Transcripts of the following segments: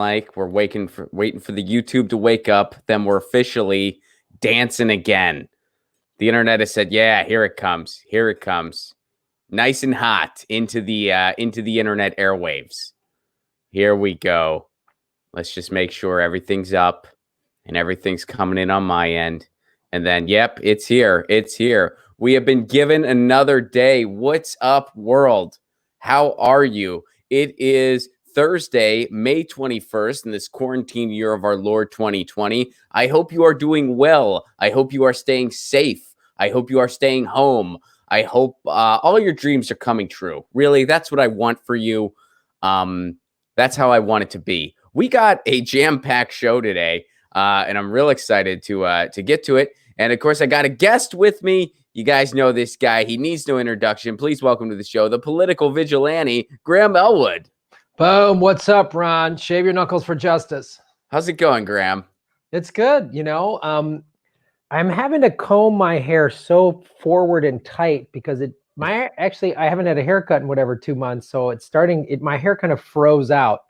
like we're waiting for the YouTube to wake up, then we're officially dancing again. The internet has said, "Yeah, here it comes. Here it comes. Nice and hot into the internet airwaves. Here we go. Let's just make sure everything's up and everything's coming in on my end. And then, yep, it's here. It's here. We have been given another day. What's up, world? How are you? It is Thursday, May 21st, in this quarantine year of our Lord 2020. I hope you are doing well. I hope you are staying safe. I hope you are staying home. I hope all your dreams are coming true. Really, that's what I want for you. That's how I want it to be. We got a jam-packed show today, and I'm real excited to get to it. And, of course, I got a guest with me. You guys know this guy. He needs no introduction. Please welcome to the show the political vigilante, Graham Elwood. Boom. What's up, Ron? Shave your knuckles for justice. How's it going, Graham? It's good. You know, I'm having to comb my hair so forward and tight because I haven't had a haircut in whatever 2 months. So my hair kind of froze out.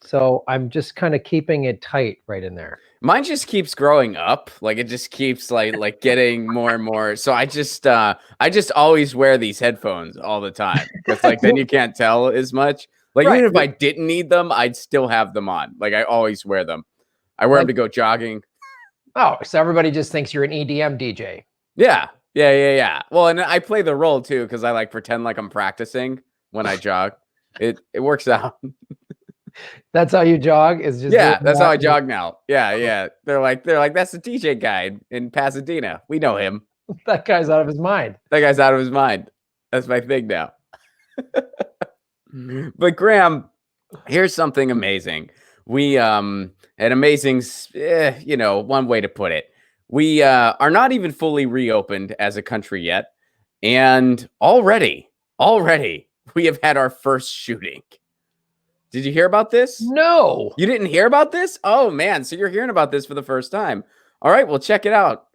So I'm just kind of keeping it tight right in there. Mine just keeps growing up. Like it just keeps like getting more and more. So I just always wear these headphones all the time. Because like then you can't tell as much. Like right. Even if I didn't need them, I'd still have them on. Like I always wear them. I wear them to go jogging. Oh, so everybody just thinks you're an EDM DJ. Yeah. Well, and I play the role too because I like pretend like I'm practicing when I jog. It works out. That's how you jog? Is just that's how I jog now. Yeah. They're like that's the DJ guy in Pasadena. We know him. That guy's out of his mind. That's my thing now. But Graham, here's something amazing. We an amazing, one way to put it. We are not even fully reopened as a country yet, and already we have had our first shooting. Did you hear about this? No. You didn't hear about this? Oh, man. So you're hearing about this for the first time. All right. Well, check it out.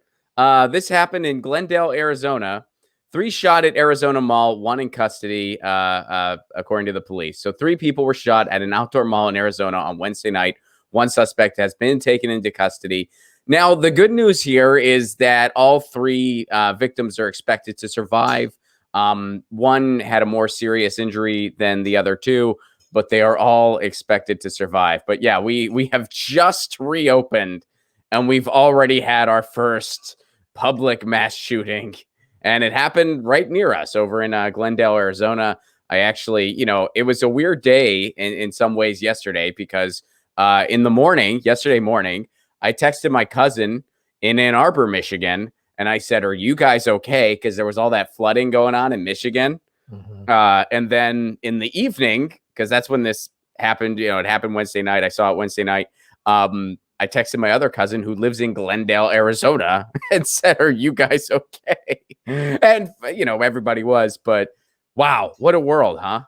This happened in Glendale, Arizona. 3 shot at Arizona Mall, 1 in custody, according to the police. So 3 people were shot at an outdoor mall in Arizona on Wednesday night. 1 suspect has been taken into custody. Now, the good news here is that all 3 victims are expected to survive. 1 had a more serious injury than the other 2. But they are all expected to survive. But yeah, we have just reopened and we've already had our first public mass shooting. And it happened right near us over in Glendale, Arizona. I actually, it was a weird day in some ways yesterday because yesterday morning, I texted my cousin in Ann Arbor, Michigan. And I said, are you guys okay? Because there was all that flooding going on in Michigan. Mm-hmm. And then in the evening, because that's when this happened. It happened Wednesday night. I saw it Wednesday night. I texted my other cousin who lives in Glendale, Arizona, and said, are you guys okay? And, everybody was. But, wow, what a world, huh?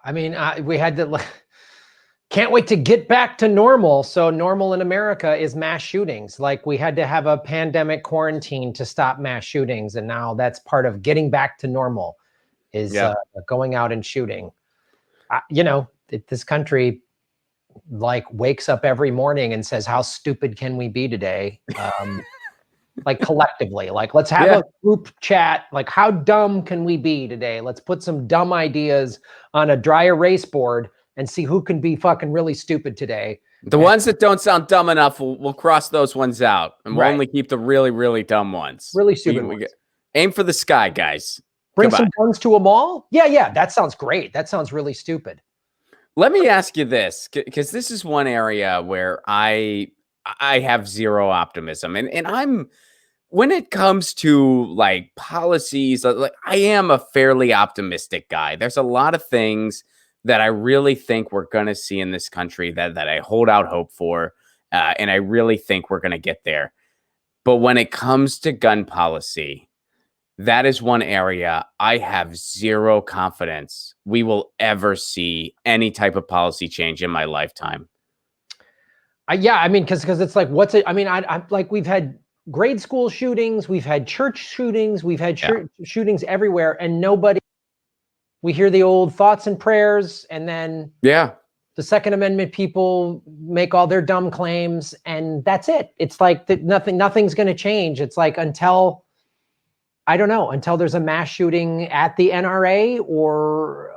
I mean, we had to... Can't wait to get back to normal. So normal in America is mass shootings. Like we had to have a pandemic quarantine to stop mass shootings. And now that's part of getting back to normal is going out and shooting. This country like wakes up every morning and says, how stupid can we be today? Like collectively, like let's have a group chat. Like how dumb can we be today? Let's put some dumb ideas on a dry erase board and see who can be fucking really stupid today. The ones that don't sound dumb enough, we'll cross those ones out. And we'll only keep the really, really dumb ones. Really stupid ones. Aim for the sky, guys. Bring some guns to a mall? Yeah, that sounds great. That sounds really stupid. Let me ask you this, because this is one area where I have zero optimism. And when it comes to like policies, like I am a fairly optimistic guy. There's a lot of things that I really think we're going to see in this country that I hold out hope for. And I really think we're going to get there. But when it comes to gun policy, that is one area I have zero confidence we will ever see any type of policy change in my lifetime. Because it's like, I'm like, we've had grade school shootings, we've had church shootings, we've had shootings everywhere, and nobody we hear the old thoughts and prayers, and then Yeah. the Second Amendment people make all their dumb claims, and that's it. It's like nothing's going to change. It's like until, I don't know, until there's a mass shooting at the NRA, or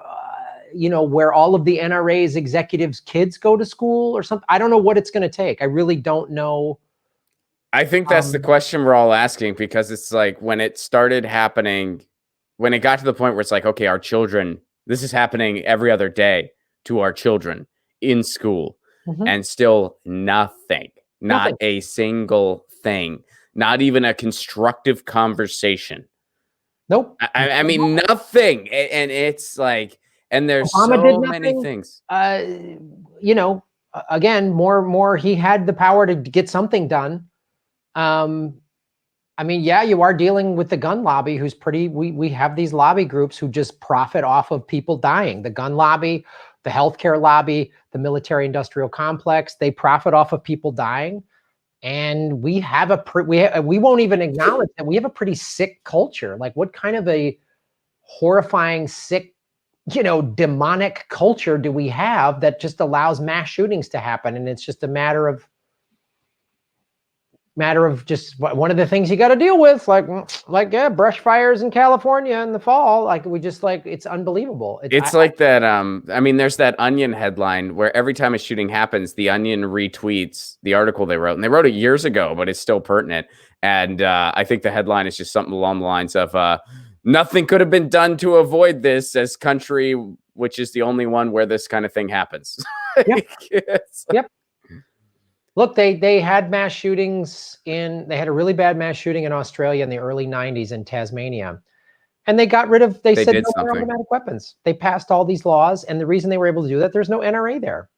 where all of the NRA's executives' kids go to school or something. I don't know what it's going to take. I really don't know. I think that's the question we're all asking, because it's like when it started happening, when it got to the point where it's like, okay, our children, this is happening every other day to our children in school, and still nothing, not a single thing, not even a constructive conversation. Nope. I mean, nothing. And it's like, and there's so many things. Again, more he had the power to get something done. I mean, yeah, you are dealing with the gun lobby, who's we have these lobby groups who just profit off of people dying. The gun lobby, the healthcare lobby, the military industrial complex, they profit off of people dying. And we have we won't even acknowledge that we have a pretty sick culture. Like, what kind of a horrifying, sick, demonic culture do we have that just allows mass shootings to happen? And it's just a matter of just one of the things you got to deal with, brush fires in California in the fall. Like, it's unbelievable. It's like that. I mean, there's that Onion headline where every time a shooting happens, the Onion retweets the article they wrote, and they wrote it years ago, but it's still pertinent. And I think the headline is just something along the lines of, nothing could have been done to avoid this as country, which is the only one where this kind of thing happens. Yep. Look, they had mass shootings they had a really bad mass shooting in Australia in the early 90s in Tasmania. And they got rid of, they said no more automatic weapons. They passed all these laws. And the reason they were able to do that, there's no NRA there.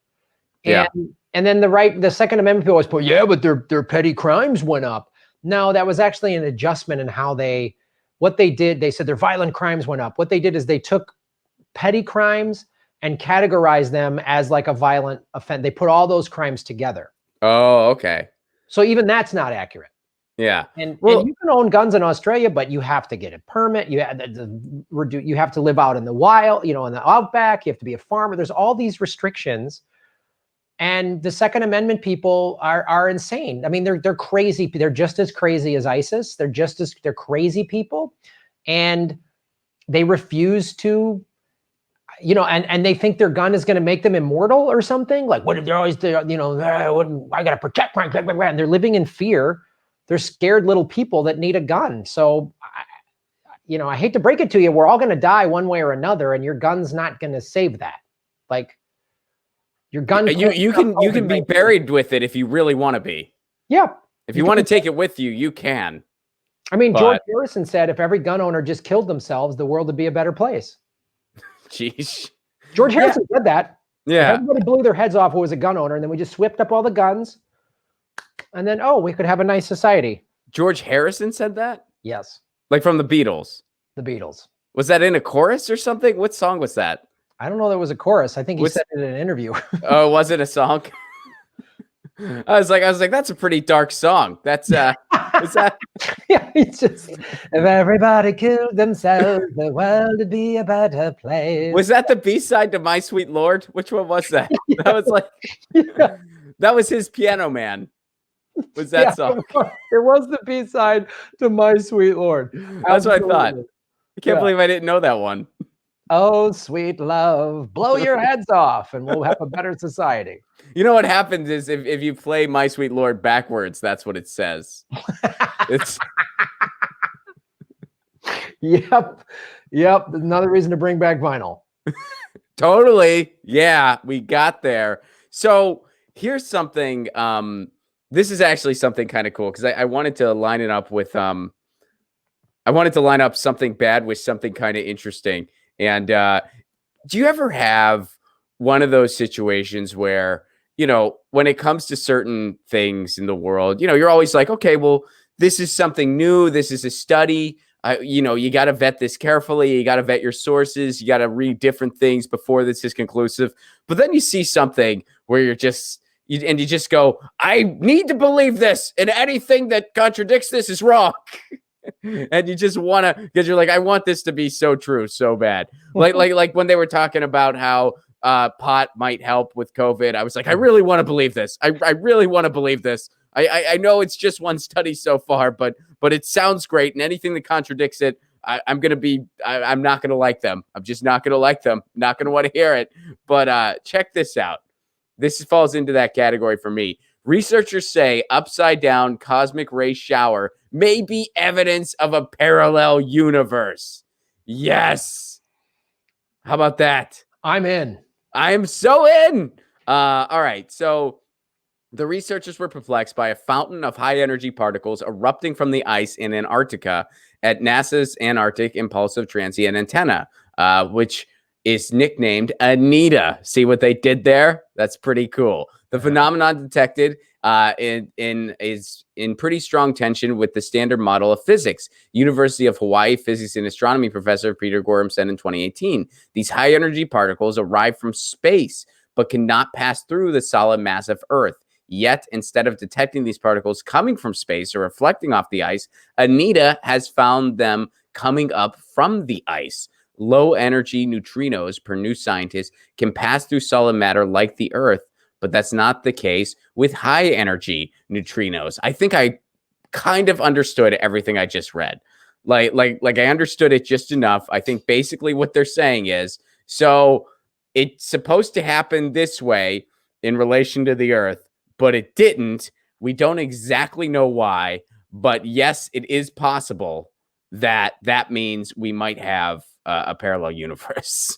Yeah. And then the Second Amendment people always put, yeah, but their petty crimes went up. No, that was actually an adjustment in what they did. They said their violent crimes went up. What they did is they took petty crimes and categorized them as like a violent offense. They put all those crimes together. Oh, okay. So even that's not accurate. Yeah. And you can own guns in Australia, but you have to get a permit. You have to live out in the wild, in the outback. You have to be a farmer. There's all these restrictions. And the Second Amendment people are insane. I mean, they're crazy. They're just as crazy as ISIS. They're crazy people. And they refuse to, and they think their gun is going to make them immortal or something. Like, what if they're always, I got to protect my, and they're living in fear. They're scared little people that need a gun. So, I hate to break it to you, we're all going to die one way or another, and your gun's not going to save that. Like, your gun. You can be buried with it if you really want to be. Yeah. If you want to take it with you, you can. I mean, George Harrison said if every gun owner just killed themselves, the world would be a better place. Jeez. George Harrison said that. Yeah. Everybody blew their heads off who was a gun owner, and then we just swept up all the guns. And then, we could have a nice society. George Harrison said that? Yes. Like from the Beatles? The Beatles. Was that in a chorus or something? What song was that? I don't know. There was a chorus. I think he said it in an interview. Oh, was it a song? I was like, that's a pretty dark song. That's is that? Yeah, it's just, if everybody killed themselves, the world would be a better place. Was that the B-side to My Sweet Lord? Which one was that? That was like, that was his Piano Man. Was that song? It was the B-side to My Sweet Lord. That's what I thought. I can't believe I didn't know that one. Oh, sweet love, blow your heads off and we'll have a better society. You know what happens is if you play My Sweet Lord backwards, that's what it says. It's Yep. Another reason to bring back vinyl. Totally. Yeah, we got there. So here's something. This is actually something kind of cool because I wanted to line it up with I wanted to line up something bad with something kind of interesting. And do you ever have one of those situations where, when it comes to certain things in the world, you're always like, okay, well, this is something new. This is a study. You got to vet this carefully. You got to vet your sources. You got to read different things before this is conclusive. But then you see something where you just go, I need to believe this, and anything that contradicts this is wrong. And you just want to, because you're like, I want this to be so true, so bad. Like when they were talking about how pot might help with COVID, I was like, I really want to believe this. I really want to believe this. I know it's just one study so far, but it sounds great, and anything that contradicts it, I'm not gonna like them. I'm just not gonna like them. Not gonna want to hear it. But check this out. This falls into that category for me. Researchers say upside down cosmic ray shower may be evidence of a parallel universe. Yes. How about that? I'm in. I am so in. All right. So the researchers were perplexed by a fountain of high energy particles erupting from the ice in Antarctica at NASA's Antarctic Impulsive Transient Antenna, which is nicknamed Anita. See what they did there? That's pretty cool. The phenomenon detected is in pretty strong tension with the standard model of physics. University of Hawaii physics and astronomy professor Peter Gorham said in 2018, these high energy particles arrive from space, but cannot pass through the solid mass of Earth. Yet, instead of detecting these particles coming from space or reflecting off the ice, Anita has found them coming up from the ice. Low energy neutrinos, per new scientists, can pass through solid matter like the Earth, but that's not the case with high energy neutrinos. I think I kind of understood everything I just read. Like I understood it just enough. I think basically what they're saying is, so it's supposed to happen this way in relation to the Earth, but it didn't. We don't exactly know why, but yes, it is possible that means we might have a parallel universe.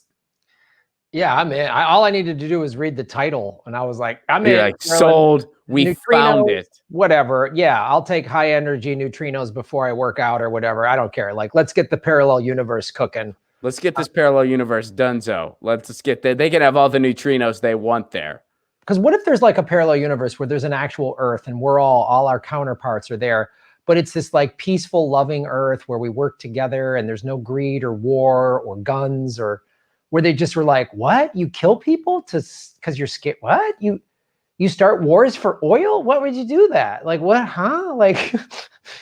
Yeah, I'm in. All I needed to do was read the title, and I was like, I'm You're in. like, sold. We found it. Whatever. Yeah, I'll take high energy neutrinos before I work out or whatever. I don't care. Like, let's get the parallel universe cooking. Let's get this parallel universe donezo. Let's get there. They can have all the neutrinos they want there. Because what if there's like a parallel universe where there's an actual Earth and we're all our counterparts are there, but it's this like peaceful, loving Earth where we work together and there's no greed or war or guns, or where they just were like, what? You kill people because you're scared? What? You start wars for oil? What would you do that? Like, what? Huh? Like,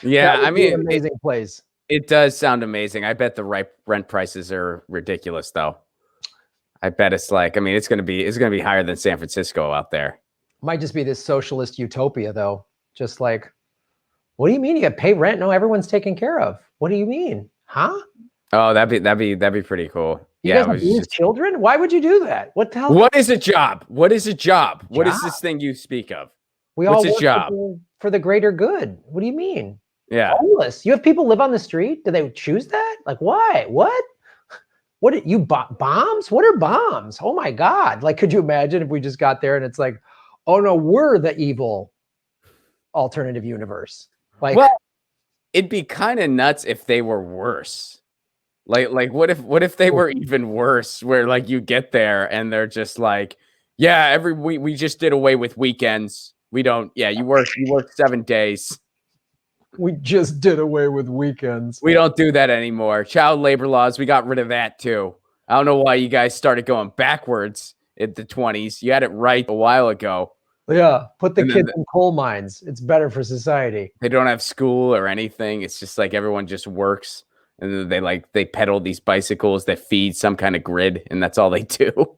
yeah, I mean, an amazing place. It does sound amazing. I bet the rent prices are ridiculous, though. I bet it's like, I mean, it's gonna be higher than San Francisco out there. Might just be this socialist utopia, though. Just like, what do you mean you got to pay rent? No, everyone's taken care of. What do you mean? Huh? Oh, that'd be pretty cool. You guys abuse children? Why would you do that? What the hell? What is a job? What is a job? What is this thing you speak of? What's a job? For the greater good. What do you mean? Yeah. Homeless. You have people live on the street? Do they choose that? Like, why? What? What you bombs? What are bombs? Oh my God. Like, could you imagine if we just got there and it's like, oh no, we're the evil alternative universe. Like, well, it'd be kind of nuts if they were worse. Like what if they were even worse, where like you get there and they're just like, yeah, we just did away with weekends. We don't, yeah, you work 7 days. We just did away with weekends. We don't do that anymore. Child labor laws, we got rid of that too. I don't know why you guys started going backwards in the 20s. You had it right a while ago. Yeah, put the kids in coal mines. It's better for society. They don't have school or anything. It's just like everyone just works, and they pedal these bicycles that feed some kind of grid, and that's all they do.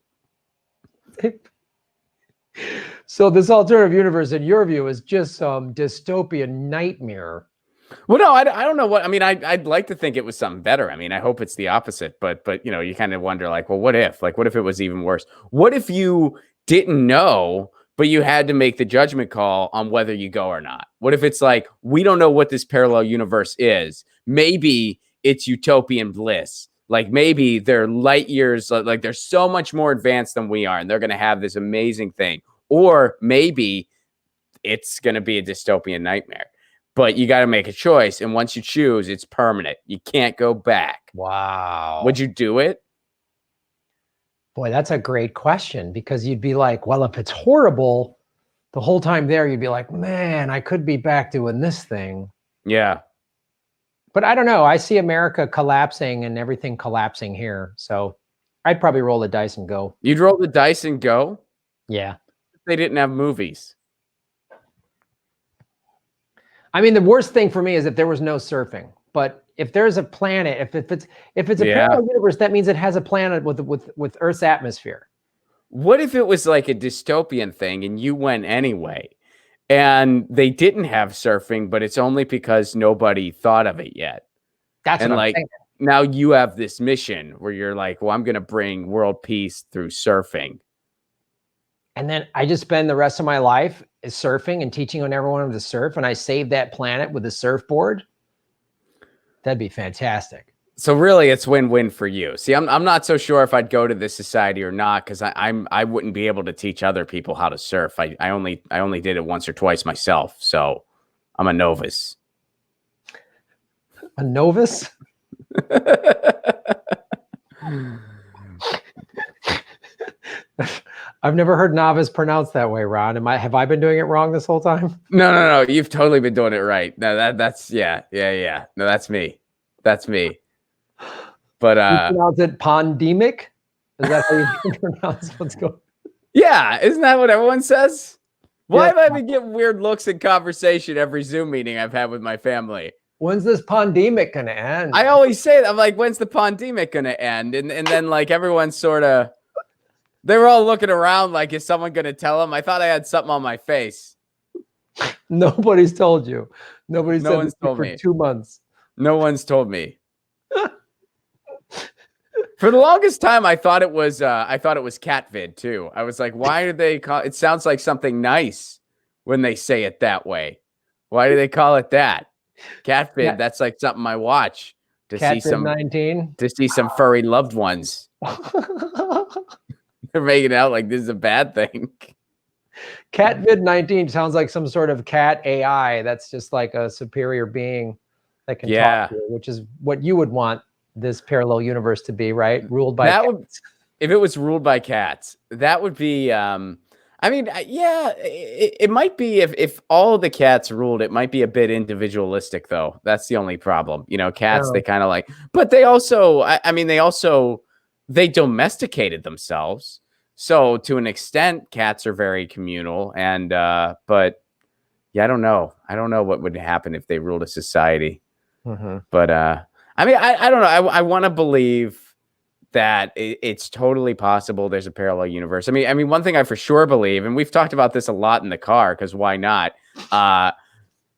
So this alternative universe, in your view, is just some dystopian nightmare. Well, no, I don't know what. I mean, I'd like to think it was something better. I mean, I hope it's the opposite. But you know, you kind of wonder, like, well, what if it was even worse? What if you didn't know, but you had to make the judgment call on whether you go or not? What if it's like, we don't know what this parallel universe is? Maybe it's utopian bliss. Like maybe they're light years, like they're so much more advanced than we are, and they're going to have this amazing thing. Or maybe it's going to be a dystopian nightmare. But you got to make a choice, and once you choose, it's permanent. You can't go back. Wow. Would you do it? Boy, that's a great question, because you'd be like, well, if it's horrible, the whole time there, you'd be like, man, I could be back doing this thing. Yeah. But I don't know. I see America collapsing and everything collapsing here. So I'd probably roll the dice and go. You'd roll the dice and go? Yeah. They didn't have movies. I mean, the worst thing for me is if there was no surfing. But if there's a planet, if it's a Yeah. parallel universe, that means it has a planet with Earth's atmosphere. What if it was like a dystopian thing and you went anyway? And they didn't have surfing, but it's only because nobody thought of it yet. That's And what I'm like saying. now you have this mission where you're like, well, I'm going to bring world peace through surfing. And then I just spend the rest of my life surfing and teaching on everyone to surf, and I save that planet with a surfboard. That'd be fantastic. So really, it's win-win for you. See, I'm not so sure if I'd go to this society or not because I wouldn't be able to teach other people how to surf. I only did it once or twice myself, so I'm a novice. A novice? I've never heard novice pronounced that way, Ron. Have I been doing it wrong this whole time? No. You've totally been doing it right. No, that's yeah. No, that's me. That's me. But you pronounce it pandemic? Is that how you pronounce what's going on? Yeah, isn't that what everyone says? Why have I been getting weird looks in conversation every Zoom meeting I've had with my family? When's this pandemic gonna end? I always say that. I'm like, when's the pandemic gonna end? And then like everyone's sort of, they were all looking around like, is someone gonna tell them? I thought I had something on my face. Nobody's told you. No one's told me. For 2 months. No one's told me. For the longest time, I thought it was catvid too. I was like, why do they call it? Sounds like something nice when they say it that way. Why do they call it that? Catvid. Yeah. That's like something I watch to see some 19 to see some furry loved ones. They're making out like this is a bad thing. Catvid 19 sounds like some sort of cat AI that's just like a superior being that can talk to you, which is what you would want this parallel universe to be, right? Ruled by cats. If it was ruled by cats, that would be I mean, yeah, it might be if all the cats ruled, it might be a bit individualistic though. That's the only problem. You know, cats, they kind of like, but they also, they domesticated themselves. So to an extent, cats are very communal and, but yeah, I don't know. I don't know what would happen if they ruled a society. Mm-hmm. But, I mean, I don't know. I want to believe that it's totally possible there's a parallel universe. I mean, one thing I for sure believe, and we've talked about this a lot in the car, because why not?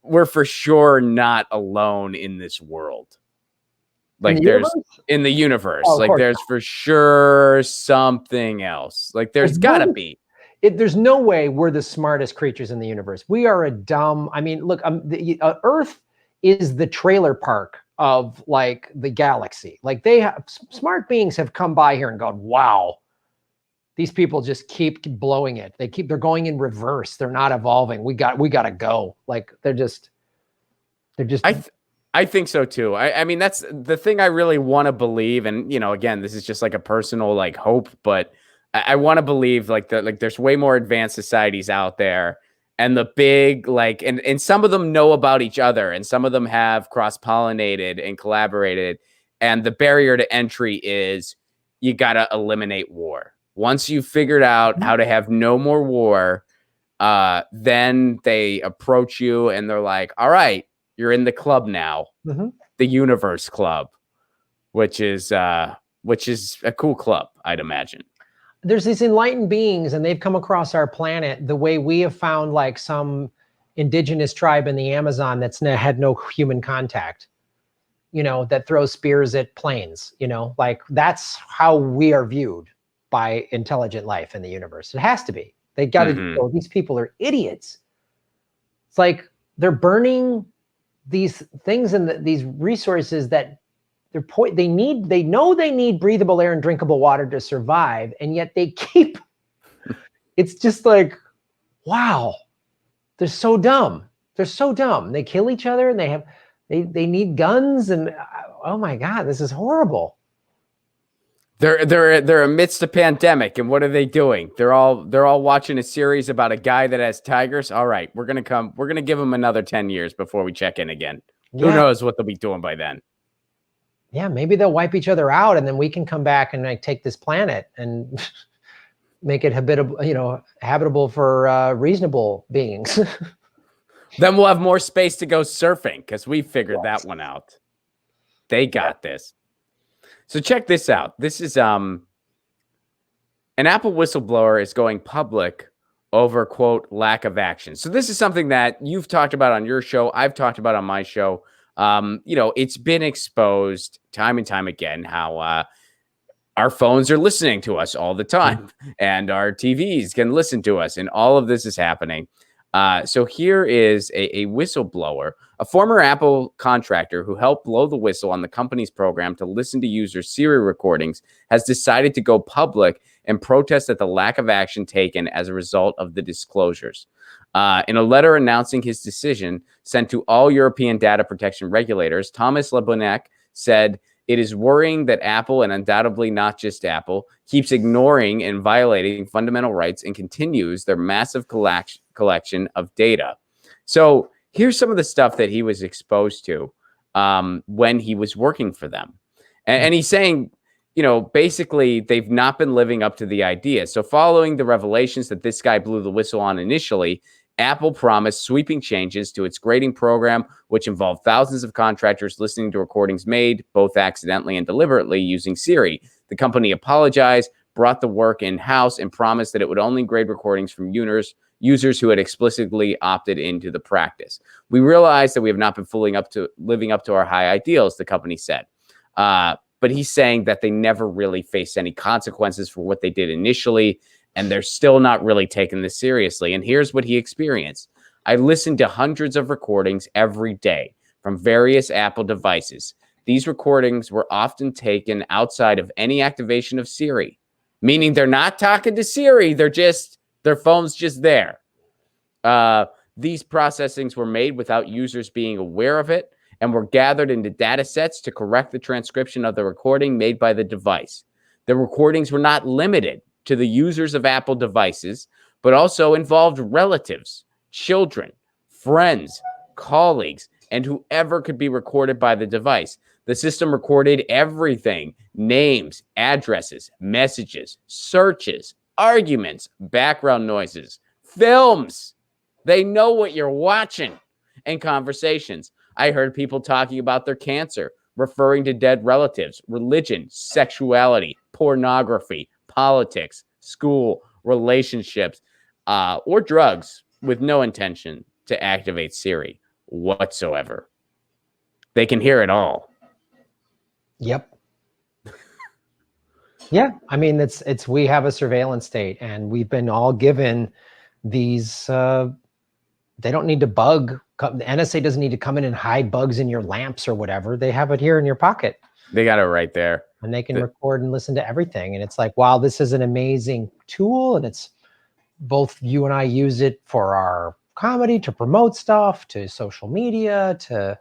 We're for sure not alone in this world. Like in the universe, like there's for sure something else. Like there's gotta be. There's no way we're the smartest creatures in the universe. We are a dumb. I mean, look, Earth is the trailer park of like the galaxy. Like smart beings have come by here and gone, wow, these people just keep blowing it. They're going in reverse. They're not evolving. We got to go. Like they're just. I think so too. I mean, that's the thing I really want to believe. And, you know, again, this is just like a personal like hope, but I want to believe like there's way more advanced societies out there. And the big, like, and some of them know about each other and some of them have cross-pollinated and collaborated. And the barrier to entry is you got to eliminate war. Once you've figured out how to have no more war, then they approach you and they're like, all right, you're in the club now, the Universe Club, which is a cool club, I'd imagine. There's these enlightened beings and they've come across our planet the way we have found like some indigenous tribe in the Amazon that's had no human contact, you know, that throws spears at planes, you know, like that's how we are viewed by intelligent life in the universe. It has to be. They got to go, these people are idiots. It's like they're burning these things and these resources that they know they need breathable air and drinkable water to survive, and yet they keep. It's just like, wow, they're so dumb. They're so dumb. They kill each other, and they need guns, and oh my God, this is horrible. They're amidst a pandemic, and what are they doing? They're all watching a series about a guy that has tigers. All right, we're gonna give them another 10 years before we check in again. Yeah. Who knows what they'll be doing by then? Yeah, maybe they'll wipe each other out, and then we can come back and like take this planet and make it habitable for reasonable beings. Then we'll have more space to go surfing because we figured that one out. They got this. So check this out. This is an Apple whistleblower is going public over, quote, lack of action. So this is something that you've talked about on your show. I've talked about on my show. It's been exposed time and time again how our phones are listening to us all the time, and our TVs can listen to us, and all of this is happening. So here is a whistleblower, a former Apple contractor who helped blow the whistle on the company's program to listen to users' Siri recordings, has decided to go public and protest at the lack of action taken as a result of the disclosures. In a letter announcing his decision sent to all European data protection regulators, Thomas Lebonek said, "It is worrying that Apple, and undoubtedly not just Apple, keeps ignoring and violating fundamental rights and continues their massive collection of data." So here's some of the stuff that he was exposed to when he was working for them. And he's saying, basically they've not been living up to the idea. So following the revelations that this guy blew the whistle on initially, Apple promised sweeping changes to its grading program, which involved thousands of contractors listening to recordings made, both accidentally and deliberately, using Siri. The company apologized, brought the work in-house, and promised that it would only grade recordings from users who had explicitly opted into the practice. "We realize that we have not been living up to our high ideals," the company said. But he's saying that they never really faced any consequences for what they did initially, and they're still not really taking this seriously. And here's what he experienced. "I listened to hundreds of recordings every day from various Apple devices. These recordings were often taken outside of any activation of Siri," meaning they're not talking to Siri. Their phone's just there. "These processings were made without users being aware of it and were gathered into data sets to correct the transcription of the recording made by the device. The recordings were not limited to the users of Apple devices, but also involved relatives, children, friends, colleagues, and whoever could be recorded by the device. The system recorded everything: names, addresses, messages, searches, arguments, background noises, films. They know what you're watching, and conversations. I heard people talking about their cancer, referring to dead relatives, religion, sexuality, pornography, politics, school, relationships, or drugs, with no intention to activate Siri whatsoever. They can hear it all." Yep. Yeah, I mean, we have a surveillance state, and we've been all given these. They don't need to bug. The NSA doesn't need to come in and hide bugs in your lamps or whatever. They have it here in your pocket. They got it right there. And they can record and listen to everything. And it's like, wow, this is an amazing tool. And it's both you and I use it for our comedy, to promote stuff, to social media, to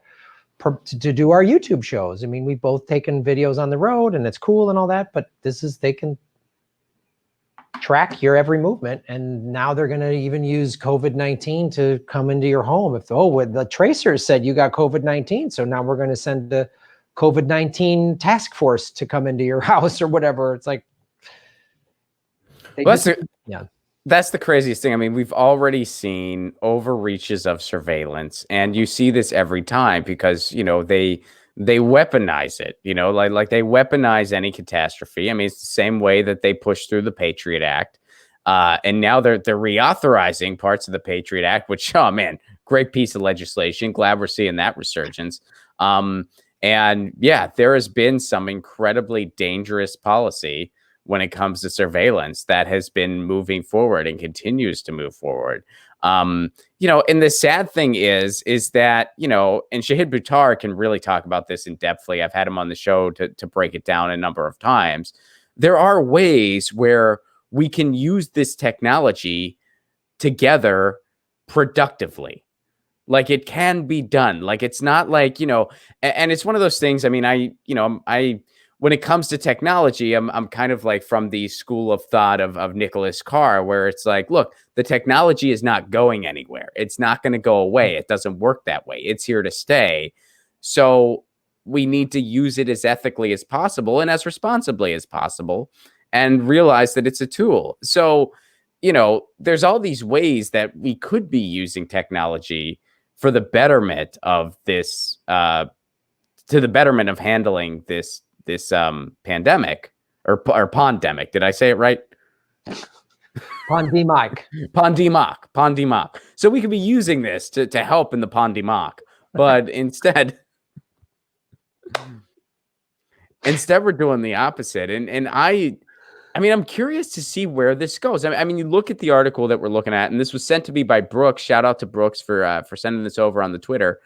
do our YouTube shows. I mean, we've both taken videos on the road, and it's cool and all that, but they can track your every movement. And now they're going to even use COVID-19 to come into your home. If the tracers said you got COVID-19, so now we're going to send the COVID-19 task force to come into your house or whatever. It's like, that's the craziest thing. I mean, we've already seen overreaches of surveillance, and you see this every time because, they weaponize it, like they weaponize any catastrophe. I mean, it's the same way that they pushed through the Patriot Act. And now they're reauthorizing parts of the Patriot Act, which, oh man, great piece of legislation. Glad we're seeing that resurgence. And yeah, there has been some incredibly dangerous policy when it comes to surveillance that has been moving forward and continues to move forward. And the sad thing is that, and Shahid Buttar can really talk about this in depthly. I've had him on the show to break it down a number of times. There are ways where we can use this technology together productively. Like, it can be done. Like, it's not like, and it's one of those things. I mean, when it comes to technology, I'm kind of like from the school of thought of Nicholas Carr, where it's like, look, the technology is not going anywhere. It's not going to go away. It doesn't work that way. It's here to stay. So we need to use it as ethically as possible and as responsibly as possible, and realize that it's a tool. So, there's all these ways that we could be using technology for the betterment of this to the betterment of handling this pandemic or pandemic. Did I say it right? Pandemic. So we could be using this to help in the pandemic, but instead we're doing the opposite. And I mean, I'm curious to see where this goes. I mean, you look at the article that we're looking at, and this was sent to me by Brooks. Shout out to Brooks for sending this over on the Twitter.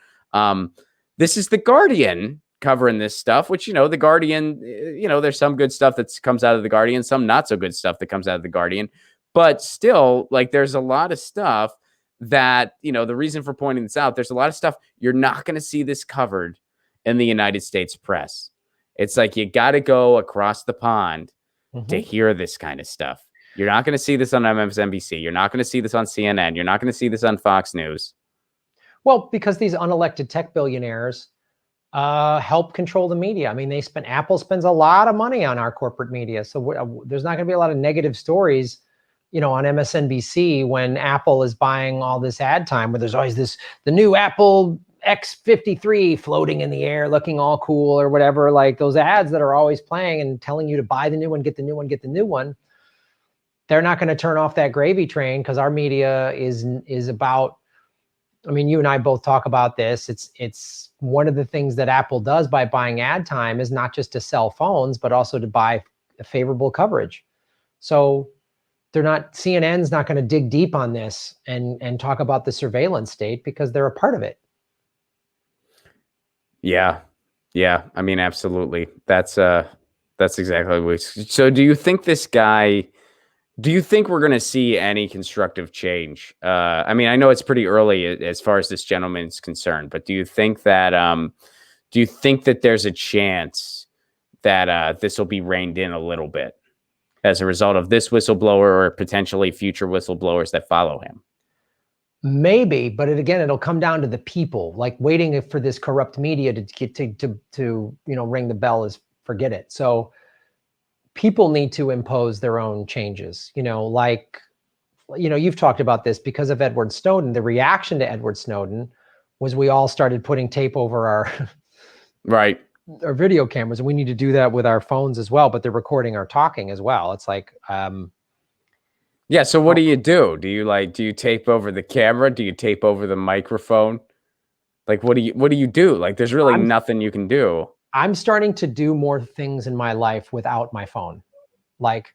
This is the Guardian covering this stuff, which, the Guardian, there's some good stuff that comes out of the Guardian, some not so good stuff that comes out of the Guardian. But still, like, there's a lot of stuff that, the reason for pointing this out, there's a lot of stuff you're not going to see this covered in the United States press. It's like you got to go across the pond to hear this kind of stuff. You're not going to see this on MSNBC. You're not going to see this on CNN. You're not going to see this on Fox News. Well, because these unelected tech billionaires help control the media. I mean, Apple spends a lot of money on our corporate media. So there's not going to be a lot of negative stories, on MSNBC when Apple is buying all this ad time, where there's always the new Apple X53 floating in the air looking all cool or whatever, like those ads that are always playing and telling you to buy the new one, get the new one, get the new one. They're not going to turn off that gravy train, because our media is about, I mean, you and I both talk about this. It's one of the things that Apple does by buying ad time is not just to sell phones, but also to buy favorable coverage. So CNN's not going to dig deep on this and talk about the surveillance state, because they're a part of it. Yeah. I mean, absolutely. That's exactly what. So do you think we're going to see any constructive change? I mean, I know it's pretty early as far as this gentleman's concerned, but do you think that there's a chance that this will be reined in a little bit as a result of this whistleblower or potentially future whistleblowers that follow him? Maybe, but it'll come down to the people. Like, waiting for this corrupt media to get to ring the bell is forget it. So people need to impose their own changes. You've talked about this because of Edward Snowden. The reaction to Edward Snowden was we all started putting tape over our right. our video cameras, and we need to do that with our phones as well, but they're recording our talking as well. It's like, yeah. So what do you do? Do you tape over the camera? Do you tape over the microphone? Like, what do you do? Like, there's really nothing you can do. I'm starting to do more things in my life without my phone. Like,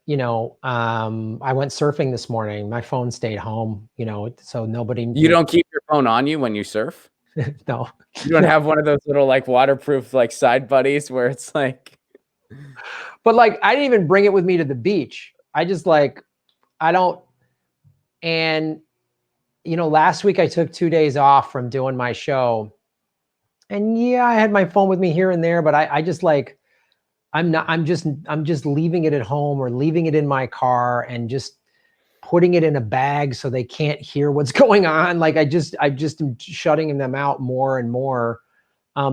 I went surfing this morning. My phone stayed home, so nobody. You don't keep your phone on you when you surf? No. You don't have one of those little, like, waterproof, like, side buddies where it's like. But, like, I didn't even bring it with me to the beach. I just, like, I don't. And, last week I took 2 days off from doing my show. And yeah, I had my phone with me here and there, but I just, like, I'm just leaving it at home or leaving it in my car and just putting it in a bag so they can't hear what's going on. Like, I just am shutting them out more and more,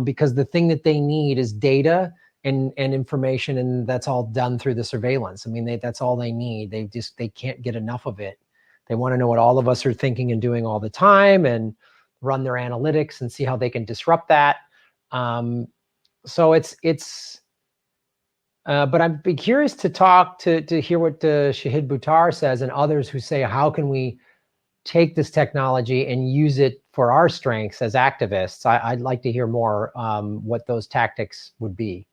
because the thing that they need is data and information, and that's all done through the surveillance. I mean, that's all they need. They can't get enough of it. They want to know what all of us are thinking and doing all the time, and run their analytics and see how they can disrupt that. So but I'd be curious to talk to hear what Shahid Buttar says and others who say, how can we take this technology and use it for our strengths as activists? I'd like to hear more what those tactics would be.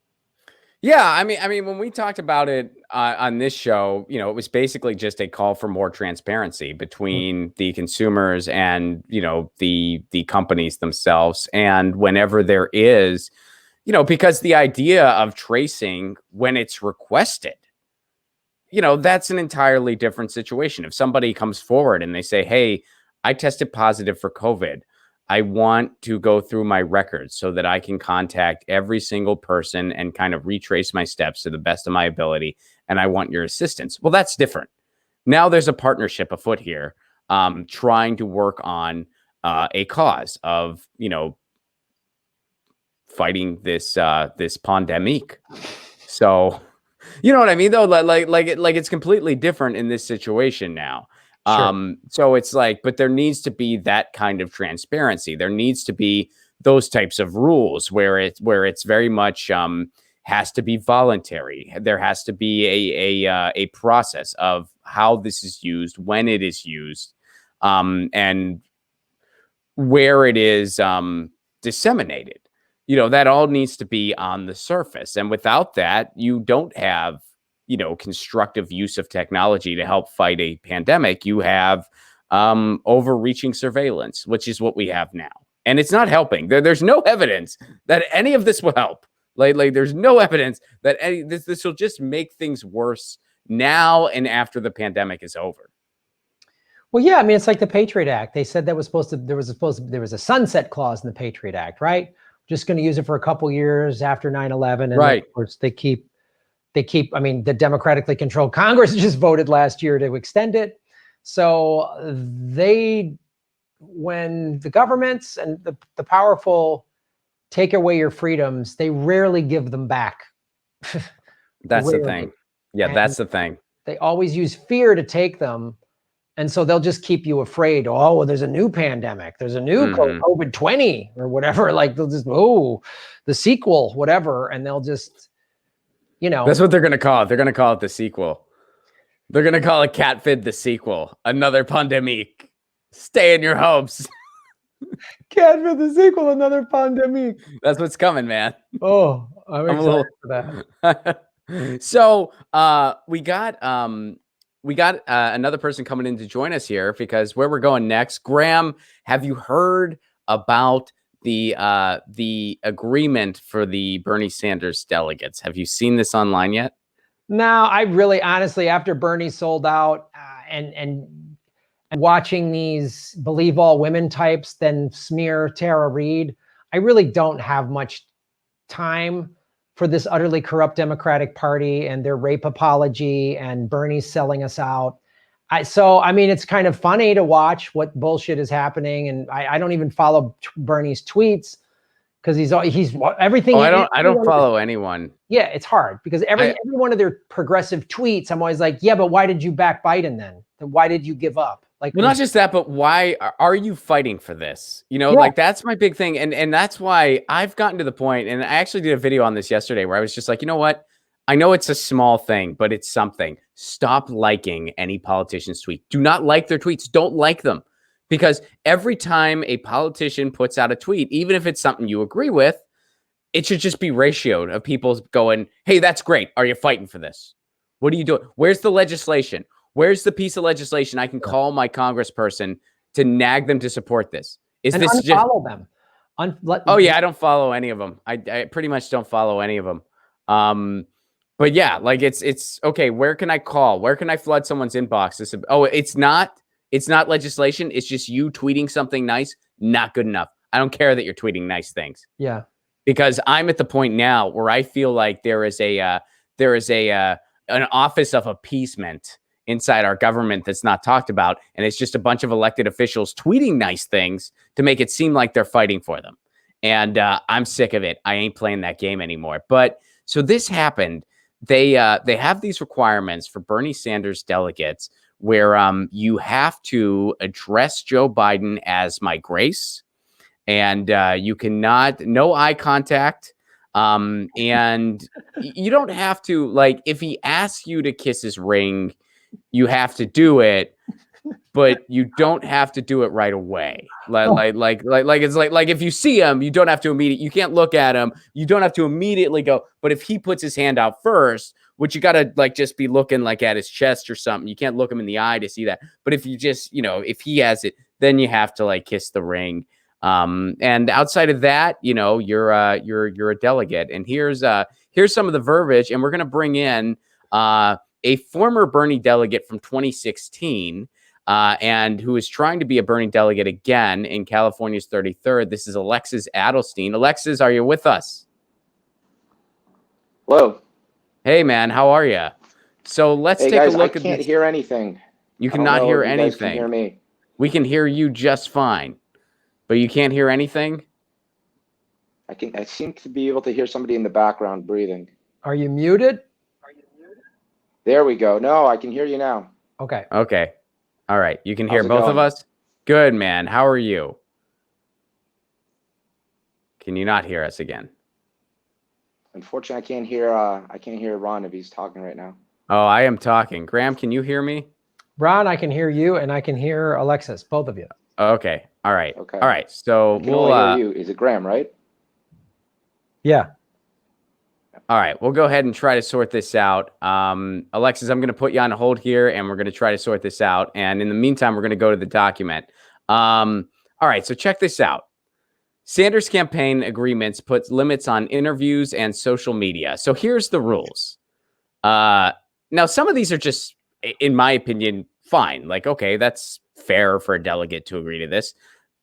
Yeah, I mean, when we talked about it on this show, it was basically just a call for more transparency between the consumers and, the companies themselves. And whenever there is, because the idea of tracing when it's requested, that's an entirely different situation. If somebody comes forward and they say, hey, I tested positive for COVID, I want to go through my records so that I can contact every single person and kind of retrace my steps to the best of my ability, and I want your assistance. Well, that's different. Now there's a partnership afoot here, trying to work on a cause of, fighting this pandemic. So, you know what I mean, though? Like it's completely different in this situation now. Sure. So it's like, but there needs to be that kind of transparency. There needs to be those types of rules where it's very much has to be voluntary. There has to be a process of how this is used, when it is used, and where it is disseminated. That all needs to be on the surface. And without that, you don't have, constructive use of technology to help fight a pandemic. You have overreaching surveillance, which is what we have now. And it's not helping. There's no evidence that any of this will help. Like there's no evidence that this will just make things worse now and after the pandemic is over. Well, yeah, I mean, it's like the Patriot Act. They said there was a sunset clause in the Patriot Act, right? Just going to use it for a couple years after 9/11. And right. Of course, they keep, I mean, the democratically controlled Congress just voted last year to extend it. So when the governments and the powerful take away your freedoms, they rarely give them back. That's the thing. Yeah, and that's the thing. They always use fear to take them. And so they'll just keep you afraid. Oh, well, there's a new pandemic. There's a new COVID-20 or whatever. Like they'll just, the sequel, whatever. And they'll just, That's what they're going to call it. They're going to call it the sequel. They're going to call it CatFid the sequel. Another pandemic. Stay in your homes. CatFid the sequel, another pandemic. That's what's coming, man. Oh, I'm excited for that. So we got another person coming in to join us here, because where we're going next, Graham, have you heard about the agreement for the Bernie Sanders delegates? Have you seen this online yet? No, I really, honestly, after Bernie sold out and watching these believe all women types then smear Tara Reade, I really don't have much time for this utterly corrupt Democratic Party and their rape apology and Bernie selling us out. So, I mean, it's kind of funny to watch what bullshit is happening. And I don't even follow Bernie's tweets because he's everything. Oh, I don't follow anyone. Yeah, it's hard because every one of their progressive tweets, I'm always like, yeah, but why did you back Biden then? Why did you give up? Like, well, not just that, but why are you fighting for this? Like that's my big thing. And that's why I've gotten to the point, and I actually did a video on this yesterday where I was just like, you know what? I know it's a small thing, but it's something. Stop liking any politician's tweet. Do not like their tweets. Don't like them. Because every time a politician puts out a tweet, even if it's something you agree with, it should just be ratioed of people going, hey, that's great. Are you fighting for this? What are you doing? Where's the legislation? Where's the piece of legislation I can call my congressperson to nag them to support this? Is and this unfollow them? Yeah, I don't follow any of them. I pretty much don't follow any of them. But yeah, like it's okay. Where can I call? Where can I flood someone's inbox? It's not legislation. It's just you tweeting something nice. Not good enough. I don't care that you're tweeting nice things. Yeah, because I'm at the point now where I feel like there is an office of appeasement inside our government that's not talked about. And it's just a bunch of elected officials tweeting nice things to make it seem like they're fighting for them. And I'm sick of it. I ain't playing that game anymore. But so this happened. They have these requirements for Bernie Sanders delegates where you have to address Joe Biden as my grace. And you cannot, no eye contact. And you don't have to, like, if he asks you to kiss his ring, you have to do it, but you don't have to do it right away. Like it's like if you see him, you don't have to you can't look at him. You don't have to immediately go. But if he puts his hand out first, which you got to like just be looking like at his chest or something, you can't look him in the eye to see that. But if you just, if he has it, then you have to like kiss the ring. And outside of that, you're a delegate. And here's some of the verbiage, and we're going to bring in a former Bernie delegate from 2016, and who is trying to be a Bernie delegate again in California's 33rd. This is Alexis Adelstein. Alexis, are you with us? Hello. Hey, man, how are you? So let's take a look at this. I can't hear anything. You cannot hear anything. You guys can hear me. We can hear you just fine, but you can't hear anything? I seem to be able to hear somebody in the background breathing. Are you muted? There we go. No, I can hear you now. Okay. Okay. All right. You can hear both of us? Good, man. How are you? Can you not hear us again? Unfortunately, I can't hear Ron if he's talking right now. Oh, I am talking. Graham, can you hear me? Ron, I can hear you, and I can hear Alexis, both of you. Okay. All right. Okay. All right. So I can only hear you. Is it Graham, right? Yeah. All right. We'll go ahead and try to sort this out. Alexis, I'm going to put you on hold here, and we're going to try to sort this out. And in the meantime, we're going to go to the document. All right. So check this out. Sanders' campaign agreements puts limits on interviews and social media. So here's the rules. Now, some of these are just, in my opinion, fine. Like, okay, that's fair for a delegate to agree to this.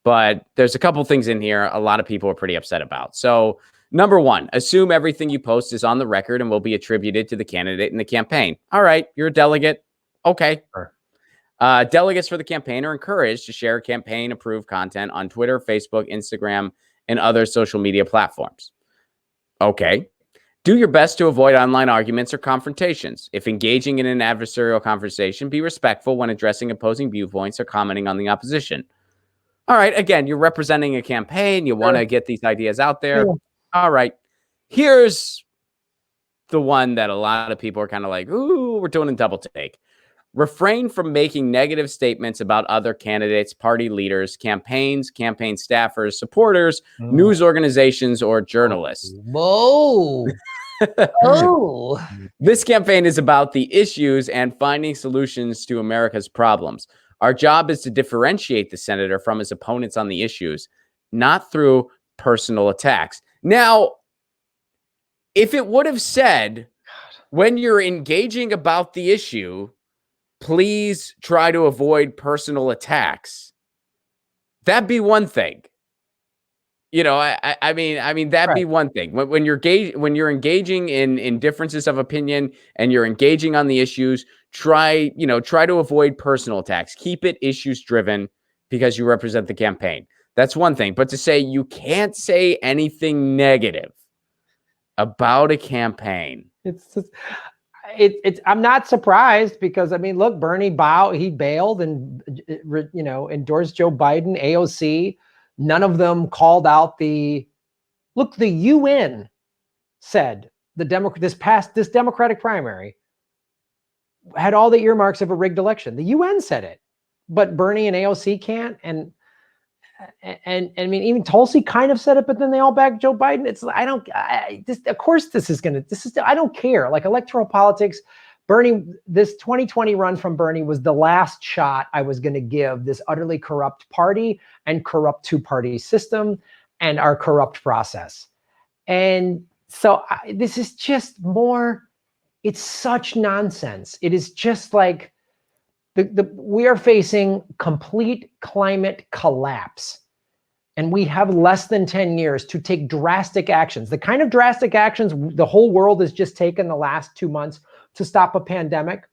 But there's a couple things in here a lot of people are pretty upset about. So, number one, assume everything you post is on the record and will be attributed to the candidate in the campaign. All right, you're a delegate. Okay. Sure. Delegates for the campaign are encouraged to share campaign-approved content on Twitter, Facebook, Instagram, and other social media platforms. Okay. Do your best to avoid online arguments or confrontations. If engaging in an adversarial conversation, be respectful when addressing opposing viewpoints or commenting on the opposition. All right. Again, you're representing a campaign. You want to get these ideas out there. Yeah. All right. Here's the one that a lot of people are kind of like, ooh, we're doing a double take. Refrain from making negative statements about other candidates, party leaders, campaigns, campaign staffers, supporters, news organizations, or journalists. Whoa. Oh. This campaign is about the issues and finding solutions to America's problems. Our job is to differentiate the senator from his opponents on the issues, not through personal attacks. Now, if it would have said, when you're engaging about the issue, please try to avoid personal attacks, that'd be one thing. You know, I mean, that'd be one thing. When you're engaging in differences of opinion and you're engaging on the issues, try to avoid personal attacks. Keep it issues driven because you represent the campaign. That's one thing. But to say you can't say anything negative about a campaign, It's I'm not surprised because I mean, look, Bernie bailed and endorsed Joe Biden, AOC. None of them called out the UN said this Democratic primary had all the earmarks of a rigged election. The UN said it, but Bernie and AOC can't. And I mean, even Tulsi kind of said it, but then they all backed Joe Biden. Of course I don't care. Like electoral politics, Bernie, this 2020 run from Bernie was the last shot I was going to give this utterly corrupt party and corrupt two-party system and our corrupt process. And so this is just more, it's such nonsense. It is just like, we are facing complete climate collapse, and we have less than 10 years to take drastic actions. The kind of drastic actions the whole world has just taken the last 2 months to stop a pandemic.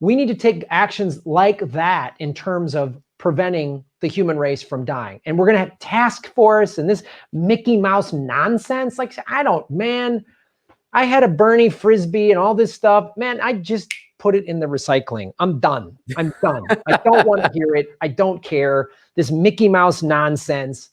We need to take actions like that in terms of preventing the human race from dying. And we're going to have task force and this Mickey Mouse nonsense. Like, I had a Bernie Frisbee and all this stuff. Man, I just put it in the recycling. I'm done. I don't want to hear it. I don't care. This Mickey Mouse nonsense.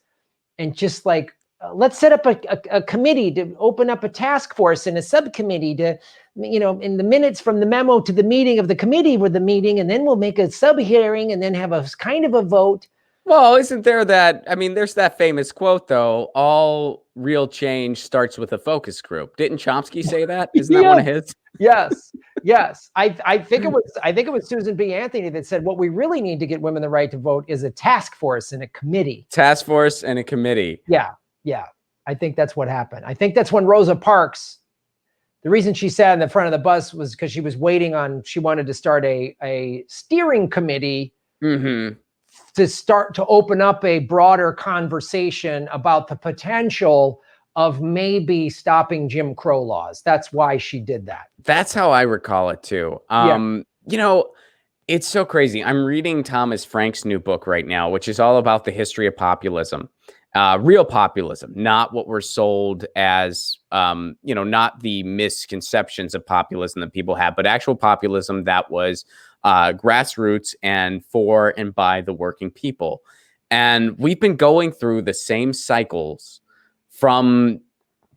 And just like, let's set up a committee to open up a task force and a subcommittee to, in the minutes from the memo to the meeting of the committee with the meeting, and then we'll make a sub-hearing and then have a kind of a vote. Well, isn't there there's that famous quote, though, all real change starts with a focus group. Didn't Chomsky say that? Isn't that one of his? Yes. I think it was Susan B. Anthony that said what we really need to get women the right to vote is a task force and a committee. Task force and a committee. Yeah. I think that's what happened. I think that's when Rosa Parks, the reason she sat in the front of the bus was because she was she wanted to start a steering committee to open up a broader conversation about the potential of maybe stopping Jim Crow laws. That's why she did that. That's how I recall it too. It's so crazy. I'm reading Thomas Frank's new book right now, which is all about the history of populism. Real populism, not what we're sold as, not the misconceptions of populism that people have, but actual populism that was grassroots and for and by the working people. And we've been going through the same cycles from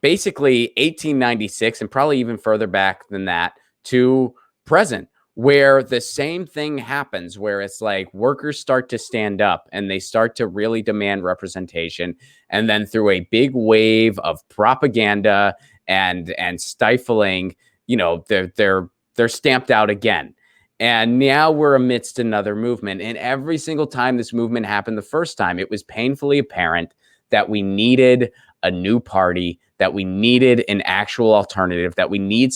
basically 1896 and probably even further back than that to present, where the same thing happens, where it's like workers start to stand up and they start to really demand representation. And then through a big wave of propaganda and stifling, you know, they're stamped out again. And now we're amidst another movement. And every single time this movement happened the first time, it was painfully apparent that we needed a new party, that we needed an actual alternative, that we needed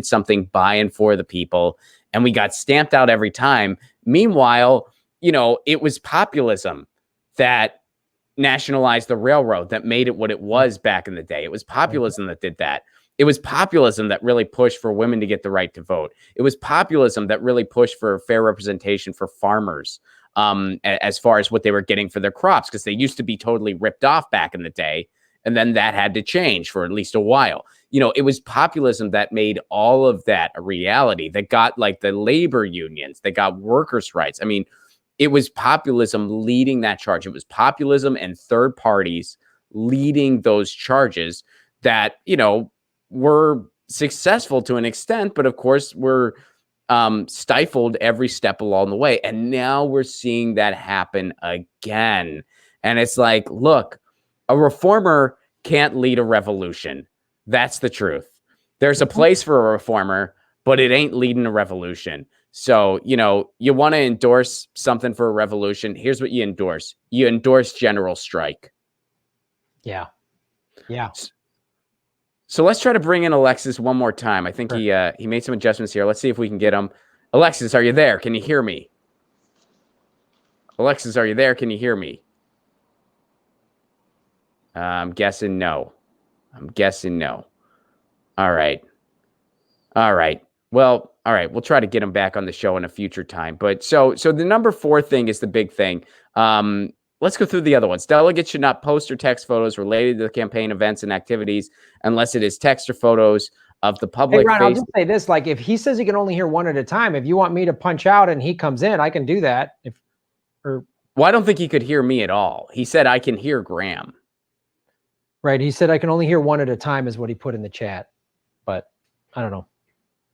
something by and for the people. And we got stamped out every time. Meanwhile, you know, it was populism that nationalized the railroad, that made it what it was back in the day. It was populism that did that. It was populism that really pushed for women to get the right to vote. It was populism that really pushed for fair representation for farmers, as far as what they were getting for their crops, because they used to be totally ripped off back in the day. And then that had to change for at least a while. You know, it was populism that made all of that a reality, that got like the labor unions, that got workers' rights. I mean, it was populism leading that charge. It was populism and third parties leading those charges that, you know, were successful to an extent, but of course were stifled every step along the way. And now we're seeing that happen again. And it's like, look, a reformer can't lead a revolution. That's the truth. There's a place for a reformer, but it ain't leading a revolution. So, you know, you want to endorse something for a revolution. Here's what you endorse. You endorse general strike. Yeah. Yeah. So let's try to bring in Alexis one more time. I think sure. he made some adjustments here. Let's see if we can get him. Alexis, are you there? Can you hear me? Alexis, are you there? Can you hear me? I'm guessing no. All right. Well, all right. We'll try to get him back on the show in a future time. But so the number 4 thing is the big thing. Let's go through the other ones. Delegates should not post or text photos related to the campaign events and activities unless it is text or photos of the public. Hey, Ron, I'll just say this. Like, if he says he can only hear one at a time, if you want me to punch out and he comes in, I can do that. Well, I don't think he could hear me at all. He said, I can hear Graham. Right. He said, I can only hear one at a time is what he put in the chat. But I don't know.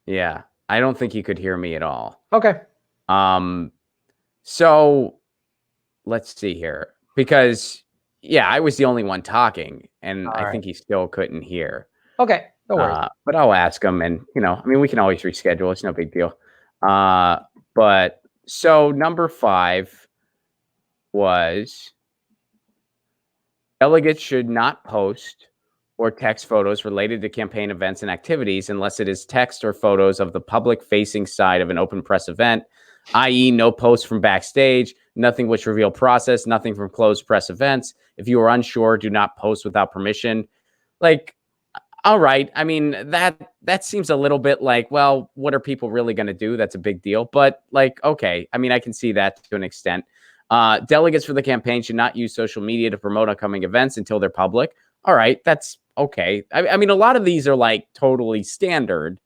Yeah. I don't think he could hear me at all. Okay. So let's see here, because yeah, I was the only one talking and I think he still couldn't hear. Okay. No worries. But I'll ask him, and, you know, I mean, we can always reschedule. It's no big deal. But so number 5 was delegates should not post or text photos related to campaign events and activities unless it is text or photos of the public-facing side of an open press event, i.e. no posts from backstage, nothing which reveal process, nothing from closed press events. If you are unsure, do not post without permission. Like, all right. I mean, that seems a little bit like, well, what are people really going to do? That's a big deal. But like, okay. I mean, I can see that to an extent. Delegates for the campaign should not use social media to promote upcoming events until they're public. All right. That's okay. I mean, a lot of these are like totally standard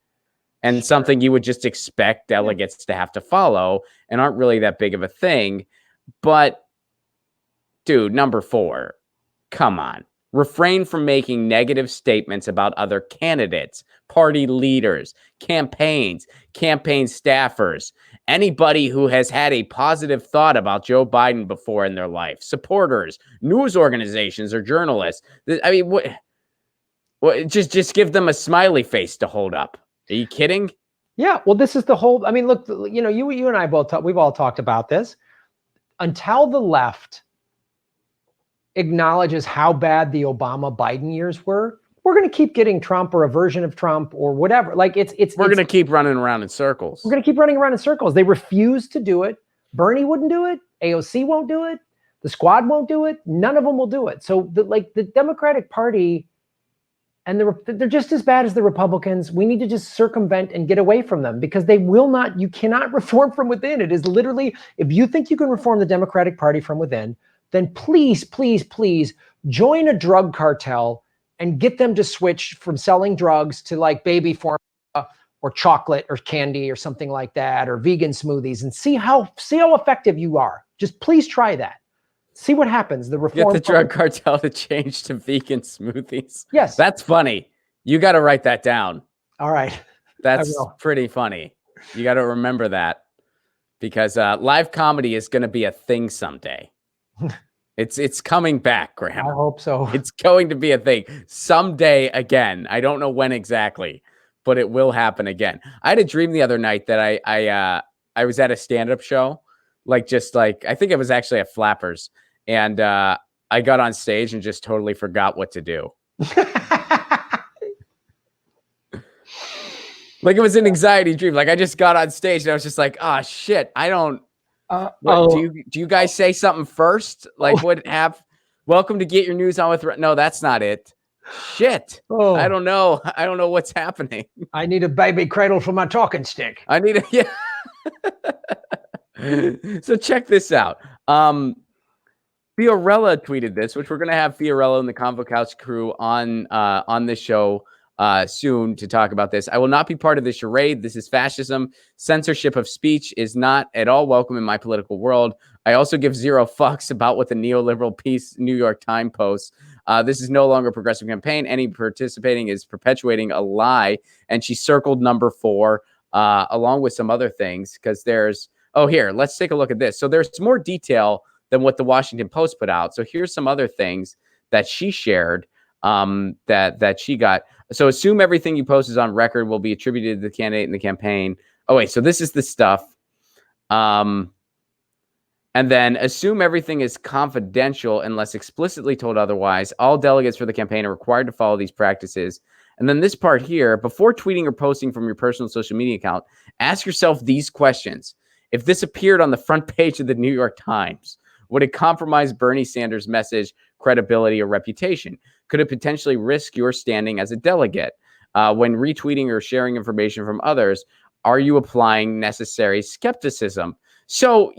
and something you would just expect delegates to have to follow and aren't really that big of a thing. But dude, number 4, come on. Refrain from making negative statements about other candidates, party leaders, campaigns, campaign staffers, anybody who has had a positive thought about Joe Biden before in their life, supporters, news organizations, or journalists. I mean, what just give them a smiley face to hold up. Are you kidding? Yeah. Well, this is the whole, I mean, look, you know, you and I both, we've all talked about this. Until the left acknowledges how bad the Obama-Biden years were, we're going to keep getting Trump or a version of Trump or whatever. Like we're going to keep running around in circles. We're going to keep running around in circles. They refuse to do it. Bernie wouldn't do it. AOC won't do it. The squad won't do it. None of them will do it. So the Democratic Party and they're just as bad as the Republicans. We need to just circumvent and get away from them because they will not, you cannot reform from within. It is literally, if you think you can reform the Democratic Party from within, then please, please, please join a drug cartel and get them to switch from selling drugs to like baby formula or chocolate or candy or something like that, or vegan smoothies, and see how effective you are. Just please try that. See what happens. The Get reform. the drug cartel to change to vegan smoothies. Yes. That's funny. You got to write that down. All right. That's pretty funny. You got to remember that, because live comedy is going to be a thing someday. It's coming back, Graham. I hope so. It's going to be a thing someday again. I don't know when exactly, but it will happen again. I had a dream the other night that I was at a stand-up show, I think it was actually at Flappers, and I got on stage and just totally forgot what to do. Like, it was an anxiety dream. Like, I just got on stage and I was just like, oh shit, I don't. Do you guys say something first? Like, what have? Welcome to Get Your News On with. No, that's not it. Shit. I don't know. I don't know what's happening. I need a baby cradle for my talking stick. I need a So check this out. Fiorella tweeted this, which we're gonna have Fiorella and the Convo Couch crew on this show soon to talk about this. I will not be part of the charade. This is fascism. Censorship of speech is not at all welcome in my political world. I also give zero fucks about what the neoliberal piece New York Times posts. This is no longer a progressive campaign. Any participating is perpetuating a lie. And she circled number 4 along with some other things, because there's, here, let's take a look at this. So there's more detail than what the Washington Post put out. So here's some other things that she shared that she got. So assume everything you post is on record will be attributed to the candidate in the campaign. Oh, wait, so this is the stuff. And then assume everything is confidential unless explicitly told otherwise. All delegates for the campaign are required to follow these practices. And then this part here, before tweeting or posting from your personal social media account, ask yourself these questions. If this appeared on the front page of the New York Times, would it compromise Bernie Sanders' message, credibility, or reputation? Could it potentially risk your standing as a delegate? When retweeting or sharing information from others, are you applying necessary skepticism? So,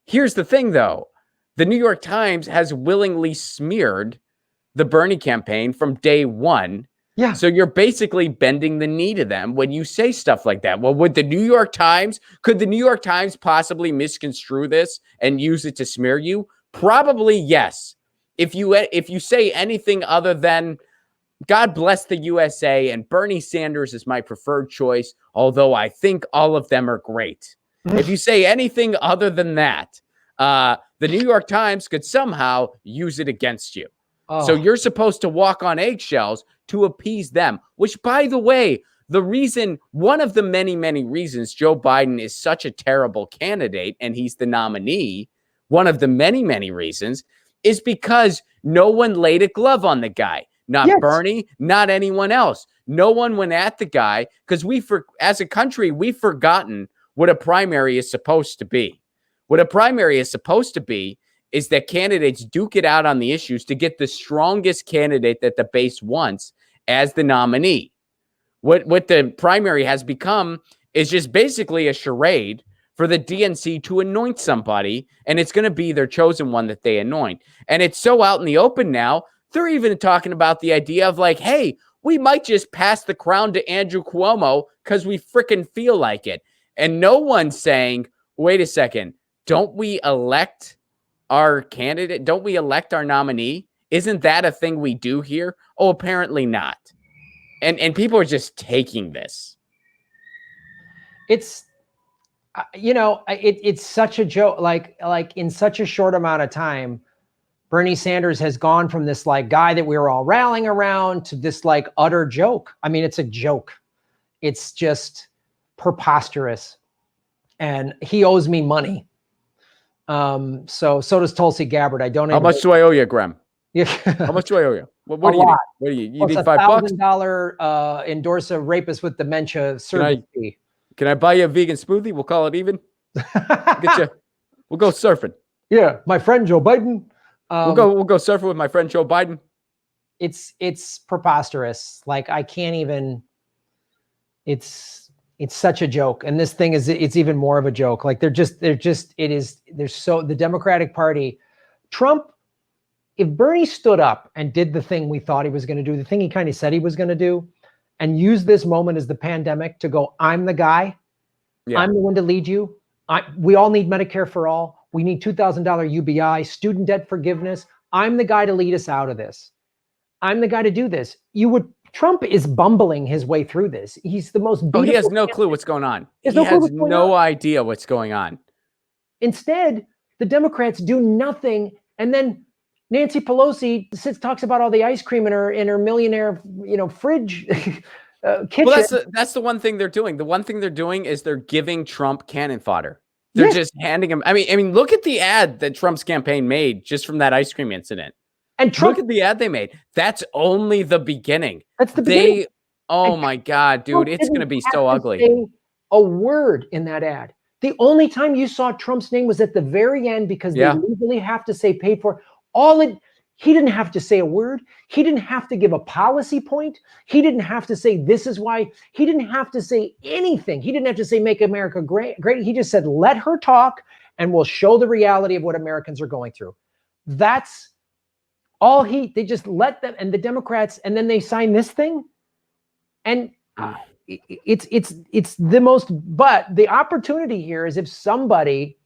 here's the thing, though. The New York Times has willingly smeared the Bernie campaign from day one. Yeah. So you're basically bending the knee to them when you say stuff like that. Well, could the New York Times possibly misconstrue this and use it to smear you? Probably yes. If you say anything other than God bless the USA and Bernie Sanders is my preferred choice, although I think all of them are great. If you say anything other than that, the New York Times could somehow use it against you. So you're supposed to walk on eggshells to appease them, which, by the way, one of the many, many reasons Joe Biden is such a terrible candidate and he's the nominee, one of the many, many reasons is because no one laid a glove on the guy. Not Bernie, not anyone else. No one went at the guy because as a country, we've forgotten what a primary is supposed to be. What a primary is supposed to be is that candidates duke it out on the issues to get the strongest candidate that the base wants as the nominee. What the primary has become is just basically a charade for the DNC to anoint somebody, and it's going to be their chosen one that they anoint. And it's so out in the open now, they're even talking about the idea of like, hey, we might just pass the crown to Andrew Cuomo because we freaking feel like it. And no one's saying, wait a second, don't we elect our candidate? Don't we elect our nominee? Isn't that a thing we do here? Oh, apparently not. And people are just taking this. It's, it's such a joke. Like in such a short amount of time, Bernie Sanders has gone from this like guy that we were all rallying around to this like utter joke. I mean, it's a joke. It's just preposterous. And he owes me money. So does Tulsi Gabbard. I don't. How much do I owe you, Graham? Yeah. How much do I owe you? What do you need? What do you need? $5? $1,000 endorse a rapist with dementia service fee. Can I buy you a vegan smoothie? We'll call it even. We'll go surfing. Yeah, my friend Joe Biden. We'll go surfing with my friend Joe Biden. It's preposterous. Like I can't even. It's such a joke, and this thing it's even more of a joke. Like the Democratic Party, Trump. If Bernie stood up and did the thing we thought he was going to do, the thing he kind of said he was going to do, and used this moment as the pandemic to go, I'm the guy. Yeah. I'm the one to lead you. We all need Medicare for all. We need $2,000 UBI, student debt forgiveness. I'm the guy to lead us out of this. I'm the guy to do this. Trump is bumbling his way through this. He's the most beautiful. Oh, he has no clue what's going on. He has no idea what's going on. Instead, the Democrats do nothing, and then Nancy Pelosi talks about all the ice cream in her millionaire, fridge kitchen. Well, that's the one thing they're doing. The one thing they're doing is they're giving Trump cannon fodder. They're just handing him. I mean, look at the ad that Trump's campaign made just from that ice cream incident. And Trump, look at the ad they made. That's only the beginning. That's the beginning. Oh my God, dude, it's going to be so ugly. Say a word in that ad. The only time you saw Trump's name was at the very end because they legally have to say paid for. He didn't have to say a word. He didn't have to give a policy point. He didn't have to say this is why. He didn't have to say anything. He didn't have to say make America great. He just said let her talk and we'll show the reality of what Americans are going through. That's all they just let them, and the Democrats, and then they sign this thing. And it's the most, but the opportunity here is if somebody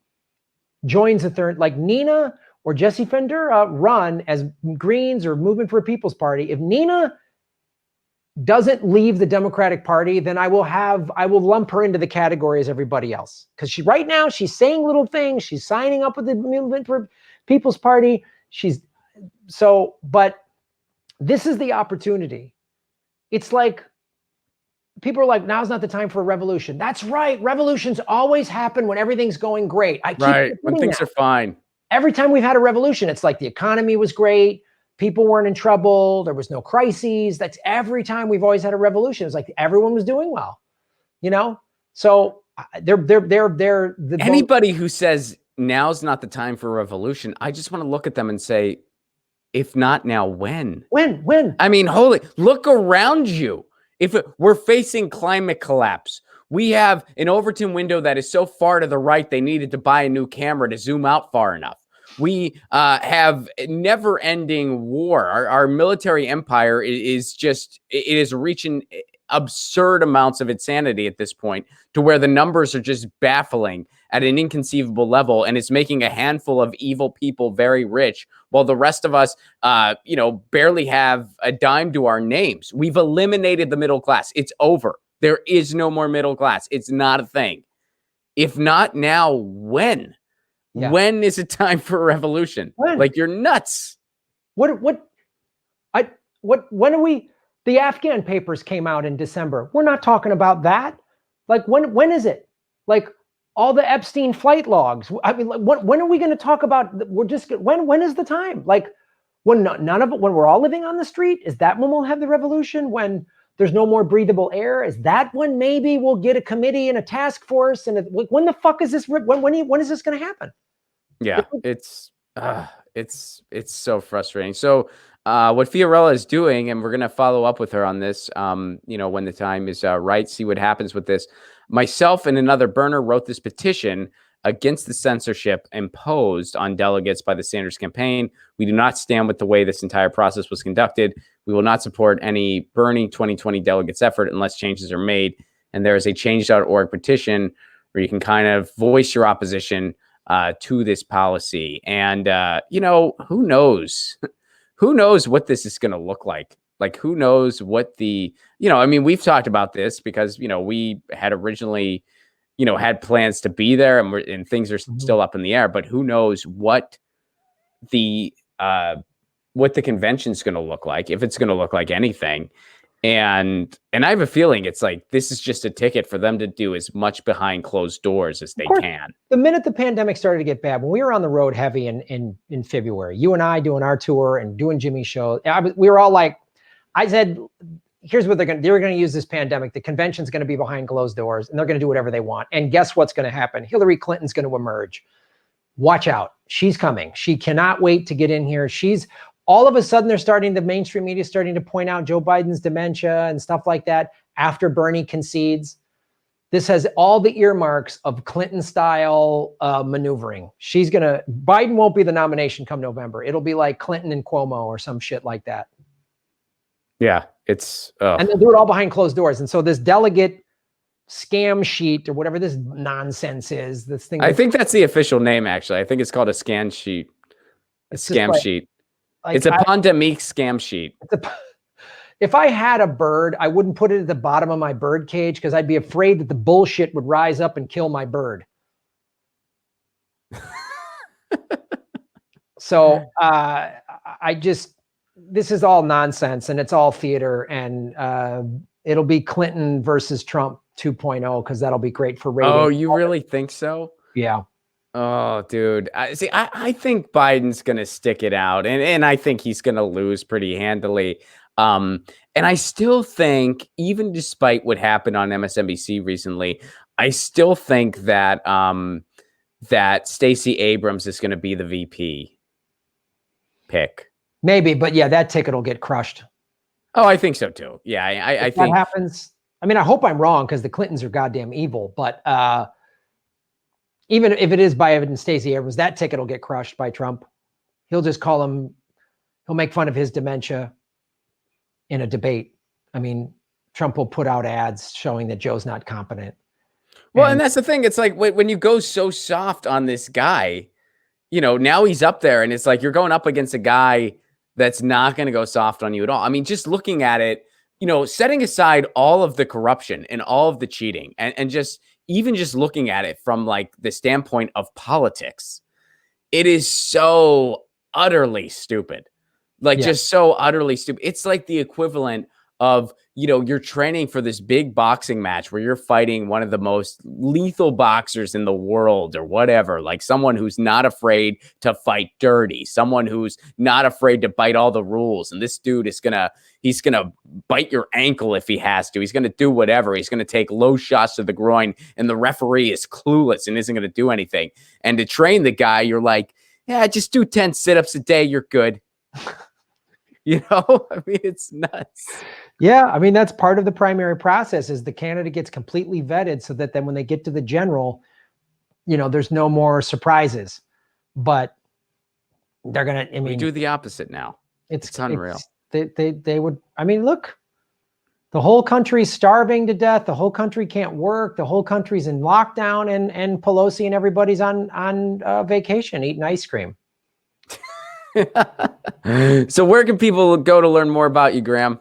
joins a third, like Nina or Jesse Fendura run as Greens or Movement for a People's Party. If Nina doesn't leave the Democratic Party, then I will lump her into the category as everybody else. Because right now she's saying little things. She's signing up with the Movement for People's Party. But this is the opportunity. It's like, people are like, now's not the time for a revolution. That's right. Revolutions always happen when everything's going great. When things are fine. Every time we've had a revolution, it's like the economy was great. People weren't in trouble. There was no crises. That's every time we've always had a revolution. It's like everyone was doing well, So anybody who says now's not the time for a revolution, I just want to look at them and say, if not now, when? When? I mean, look around you. If we're facing climate collapse, we have an Overton window that is so far to the right, they needed to buy a new camera to zoom out far enough. We have never-ending war. Our military empire is reaching absurd amounts of insanity at this point, to where the numbers are just baffling at an inconceivable level, and it's making a handful of evil people very rich, while the rest of us, barely have a dime to our names. We've eliminated the middle class. It's over. There is no more middle class. It's not a thing. If not now, when? Yeah. When is it time for a revolution? When? Like, you're nuts. When are we? The Afghan papers came out in December. We're not talking about that. Like, when is it? Like, all the Epstein flight logs. I mean, when are we going to talk about? When is the time? Like, when when we're all living on the street? Is that when we'll have the revolution? When there's no more breathable air? Is that when maybe we'll get a committee and a task force? And when the fuck is this? When is this going to happen? Yeah, it's so frustrating. So what Fiorella is doing, and we're going to follow up with her on this, when the time is right, see what happens with this. Myself and another burner wrote this petition against the censorship imposed on delegates by the Sanders campaign. We do not stand with the way this entire process was conducted. We will not support any Bernie 2020 delegates effort unless changes are made. And there is a change.org petition where you can kind of voice your opposition to this policy. And, who knows? Who knows what this is going to look like? Like, who knows what we've talked about this because, we had originally, had plans to be there and things are still up in the air, but who knows what the convention is going to look like, if it's going to look like anything. And I have a feeling it's like, this is just a ticket for them to do as much behind closed doors as they can. The minute the pandemic started to get bad, when we were on the road heavy in February, you and I doing our tour and doing Jimmy's show, we were all like, I said, here's what they're going to use this pandemic. The convention's going to be behind closed doors and they're going to do whatever they want. And guess what's going to happen? Hillary Clinton's going to emerge. Watch out. She's coming. She cannot wait to get in here. All of a sudden, the mainstream media starting to point out Joe Biden's dementia and stuff like that after Bernie concedes. This has all the earmarks of Clinton-style maneuvering. Biden won't be the nomination come November. It'll be like Clinton and Cuomo or some shit like that. Yeah, and they'll do it all behind closed doors. And so this delegate scam sheet or whatever this nonsense is. This thing. I think that's the official name, actually. I think it's called a scan sheet. A scam sheet. It's a pandemic scam sheet. If I had a bird, I wouldn't put it at the bottom of my bird cage because I'd be afraid that the bullshit would rise up and kill my bird. So this is all nonsense and it's all theater, and it'll be Clinton versus Trump 2.0 because that'll be great for ratings. Oh, you really think so? Yeah. Oh, dude. I think Biden's going to stick it out, and I think he's going to lose pretty handily. And I still think, even despite what happened on MSNBC recently, I still think that that Stacey Abrams is going to be the VP pick. Maybe, but yeah, that ticket will get crushed. Oh, I think so too. Yeah, I think that happens. I mean, I hope I'm wrong because the Clintons are goddamn evil, but even if it is Biden and Stacey Abrams, that ticket will get crushed by Trump. He'll just call him, he'll make fun of his dementia in a debate. I mean, Trump will put out ads showing that Joe's not competent. Well, and that's the thing. It's like when you go so soft on this guy, you know, now he's up there and it's like you're going up against a guy that's not going to go soft on you at all. I mean, just looking at it, you know, setting aside all of the corruption and all of the cheating and just even just looking at it from like the standpoint of politics, it is so utterly stupid. Like just so utterly stupid. It's like the equivalent of, you know, you're training for this big boxing match where you're fighting one of the most lethal boxers in the world or whatever, like someone who's not afraid to fight dirty, someone who's not afraid to bite all the rules. And this dude is he's going to bite your ankle if he has to. He's going to do whatever. He's going to take low shots to the groin, and the referee is clueless and isn't going to do anything. And to train the guy, you're like, yeah, just do 10 sit-ups a day. You're good. You know, I mean, it's nuts. Yeah, I mean, that's part of the primary process is the candidate gets completely vetted so that then when they get to the general, you know, there's no more surprises. But they're going to, I mean, we do the opposite now. It's unreal. They would, I mean, look, the whole country's starving to death. The whole country can't work. The whole country's in lockdown, and Pelosi and everybody's on vacation eating ice cream. So where can people go to learn more about you, Graham?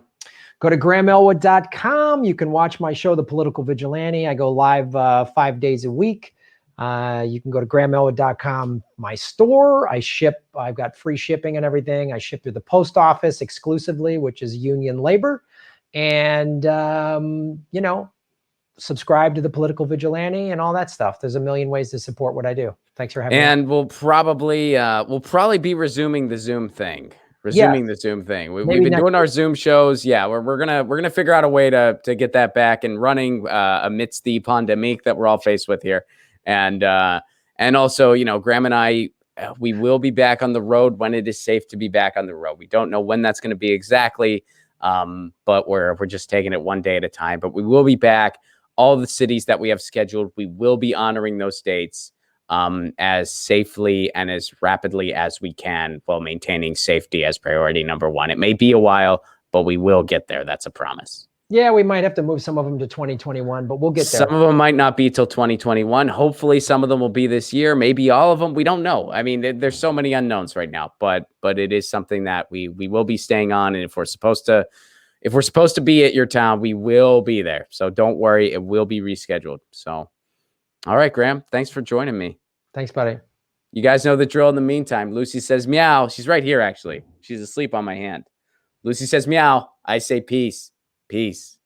Go to GrahamElwood.com. You can watch my show, The Political Vigilante. I go live 5 days a week. You can go to GrahamElwood.com, my store. I've got free shipping and everything. I ship through the post office exclusively, which is union labor. And, you know, subscribe to The Political Vigilante and all that stuff. There's a million ways to support what I do. Thanks for having me. And we'll probably be resuming the Zoom thing. We've been doing our Zoom shows. Yeah, we're gonna figure out a way to get that back and running amidst the pandemic that we're all faced with here. And also, you know, Graham and I, we will be back on the road when it is safe to be back on the road. We don't know when that's going to be exactly, but we're just taking it one day at a time. But we will be back. All the cities that we have scheduled, we will be honoring those dates as safely and as rapidly as we can while maintaining safety as priority number one. It may be a while, but we will get there. That's a promise. Yeah, we might have to move some of them to 2021, but we'll get there. Some of them might not be till 2021. Hopefully some of them will be this year, maybe all of them. We don't know. I mean, there's so many unknowns right now, but it is something that we will be staying on. And if we're supposed to be at your town, we will be there. So don't worry, it will be rescheduled. So, all right, Graham, thanks for joining me. Thanks, buddy. You guys know the drill. In the meantime, Lucy says meow. She's right here, actually. She's asleep on my hand. Lucy says meow. I say peace. Peace.